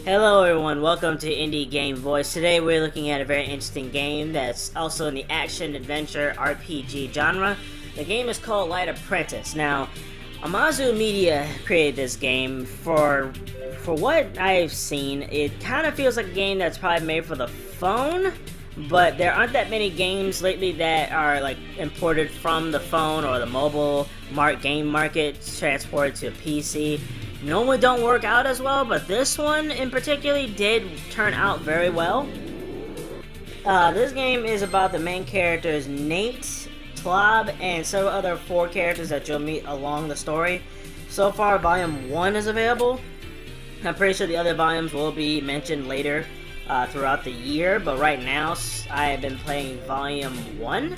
Hello everyone, welcome to Indie Game Voice. Today we're looking at a very interesting game that's also in the action-adventure RPG genre. The game is called Light Apprentice. Now, Amazu Media created this game. For what I've seen, it kind of feels like a game that's probably made for the phone, but there aren't that many games lately that are like imported from the phone or the mobile game market transported to a PC. Normally don't work out as well, but this one in particular did turn out very well. This game is about the main characters Nate, Tlob, and several other 4 characters that you'll meet along the story. So far, Volume 1 is available. I'm pretty sure the other volumes will be mentioned later throughout the year, but right now I have been playing Volume 1.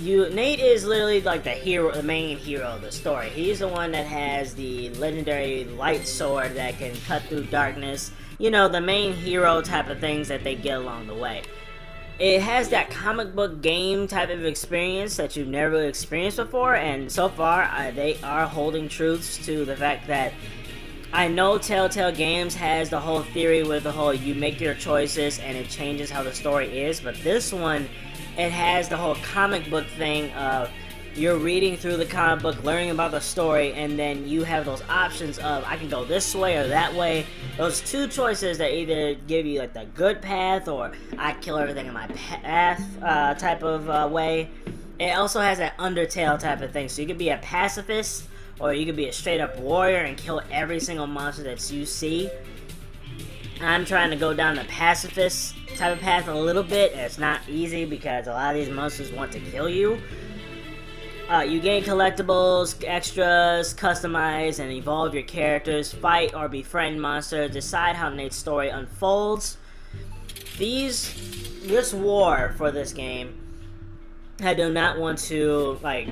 Nate is literally like the main hero of the story. He's the one that has the legendary light sword that can cut through darkness. You know, the main hero type of things that they get along the way. It has that comic book game type of experience that you've never really experienced before, and so far they are holding truths to the fact that I know Telltale Games has the whole theory with the whole you make your choices and it changes how the story is, but this one, it has the whole comic book thing of you're reading through the comic book, learning about the story, and then you have those options of I can go this way or that way. Those 2 choices that either give you like the good path or I kill everything in my path type of way. It also has that Undertale type of thing, so you could be a pacifist or you could be a straight up warrior and kill every single monster that you see. I'm trying to go down the pacifist type of path a little bit. It's not easy because a lot of these monsters want to kill you. You gain collectibles, extras, customize and evolve your characters, fight or befriend monsters, decide how Nate's story unfolds. This war for this game, I do not want to like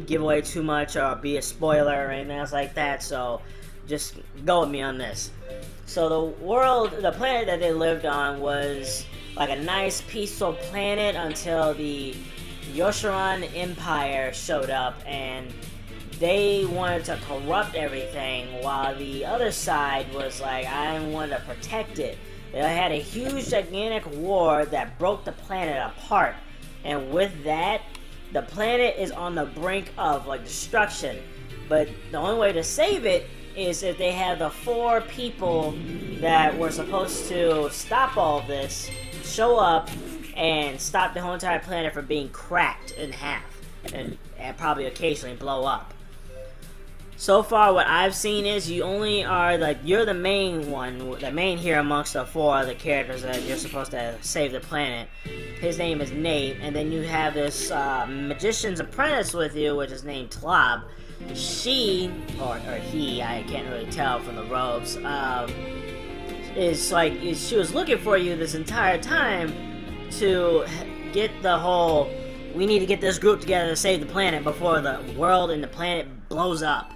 give away too much or be a spoiler or anything else like that, so just go with me on this. So the planet that they lived on was like a nice peaceful planet until the Yhrosian Empire showed up and they wanted to corrupt everything while the other side was like, I want to protect it. They had a huge gigantic war that broke the planet apart, and with that, the planet is on the brink of like destruction, but the only way to save it is if they have the 4 people that were supposed to stop all of this show up and stop the whole entire planet from being cracked in half and probably occasionally blow up. So far what I've seen is you only are like, you're the main one, the main hero amongst the 4 other characters that you're supposed to save the planet. His name is Nate, and then you have this magician's apprentice with you, which is named Tlob. She, or he, I can't really tell from the robes, she was looking for you this entire time to get the whole, we need to get this group together to save the planet before the world and the planet blows up.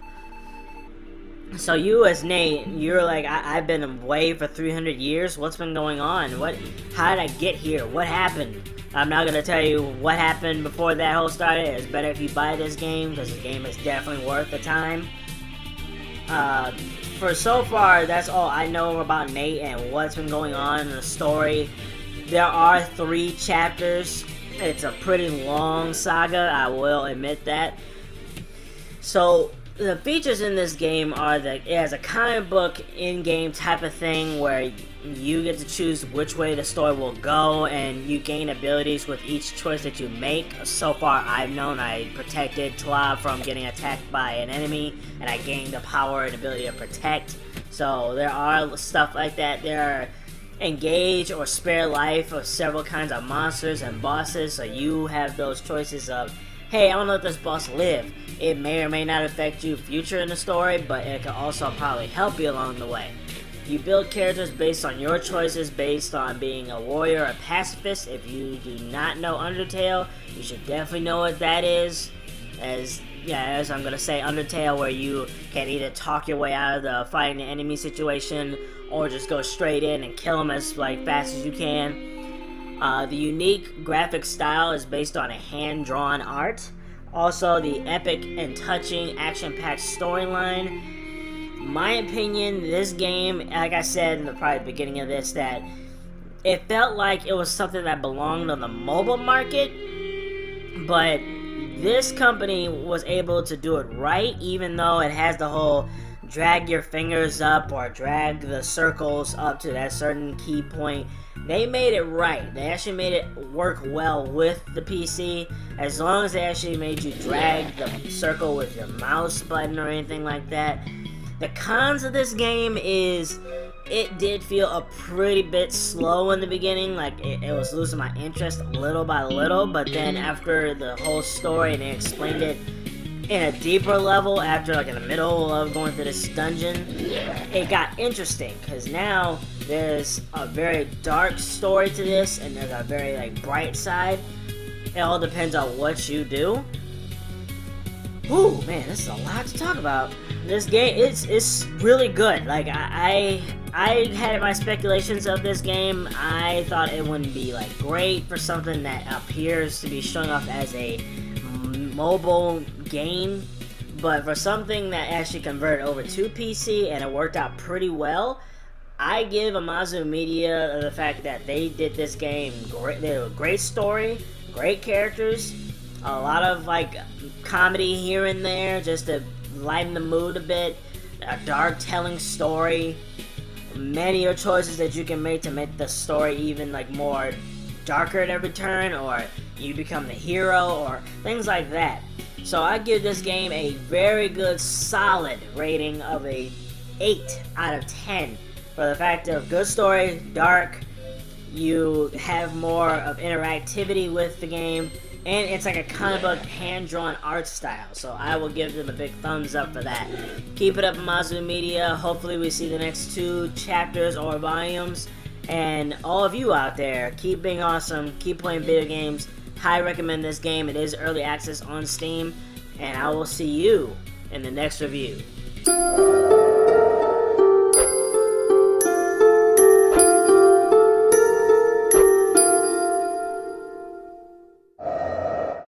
So you as Nate, you're like, I've been away for 300 years, what's been going on? How did I get here? What happened? I'm not going to tell you what happened before that whole started. It's better if you buy this game, because the game is definitely worth the time. For so far, that's all I know about Nate and what's been going on in the story. There are 3 chapters. It's a pretty long saga, I will admit that. So the features in this game are that it has a comic book in-game type of thing where you get to choose which way the story will go, and you gain abilities with each choice that you make. So far I've known I protected Tlob from getting attacked by an enemy, and I gained the power and ability to protect. So there are stuff like that. There are engage or spare life of several kinds of monsters and bosses, so you have those choices of, hey, I want to let this boss live. It may or may not affect you future in the story, but it can also probably help you along the way. You build characters based on your choices, based on being a warrior or a pacifist. If you do not know Undertale, you should definitely know what that is. As I'm going to say, Undertale, where you can either talk your way out of the fighting the enemy situation, or just go straight in and kill them as fast as you can. The unique graphic style is based on a hand-drawn art. Also, the epic and touching action-packed storyline. My opinion, this game, like I said in the probably beginning of this, that it felt like it was something that belonged on the mobile market, but this company was able to do it right, even though it has the whole drag your fingers up or drag the circles up to that certain key point. They made it right. They actually made it work well with the PC, as long as they actually made you drag the circle with your mouse button or anything like that. The cons of this game is it did feel a pretty bit slow in the beginning, like it was losing my interest little by little, but then after the whole story and they explained it in a deeper level, after like in the middle of going through this dungeon, it got interesting, because now there's a very dark story to this and there's a very like bright side. It all depends on what you do. Ooh, man, this is a lot to talk about. This game, it's really good. Like, I had my speculations of this game. I thought it wouldn't be, like, great for something that appears to be showing off as a mobile game. But for something that actually converted over to PC and it worked out pretty well, I give Amazu Media the fact that they did this game great. They have a great story, great characters, a lot of, like, comedy here and there just to lighten the mood a bit, a dark telling story, many of choices that you can make to make the story even like more darker at every turn, or you become the hero, or things like that. So I give this game a very good solid rating of a 8 out of 10 for the fact of good story, dark, you have more of interactivity with the game, and it's like a comic book hand-drawn art style, so I will give them a big thumbs up for that. Keep it up, Amazu Media. Hopefully we see the next 2 chapters or volumes, and all of you out there, keep being awesome, keep playing video games. Highly recommend this game. It is early access on Steam, and I will see you in the next review.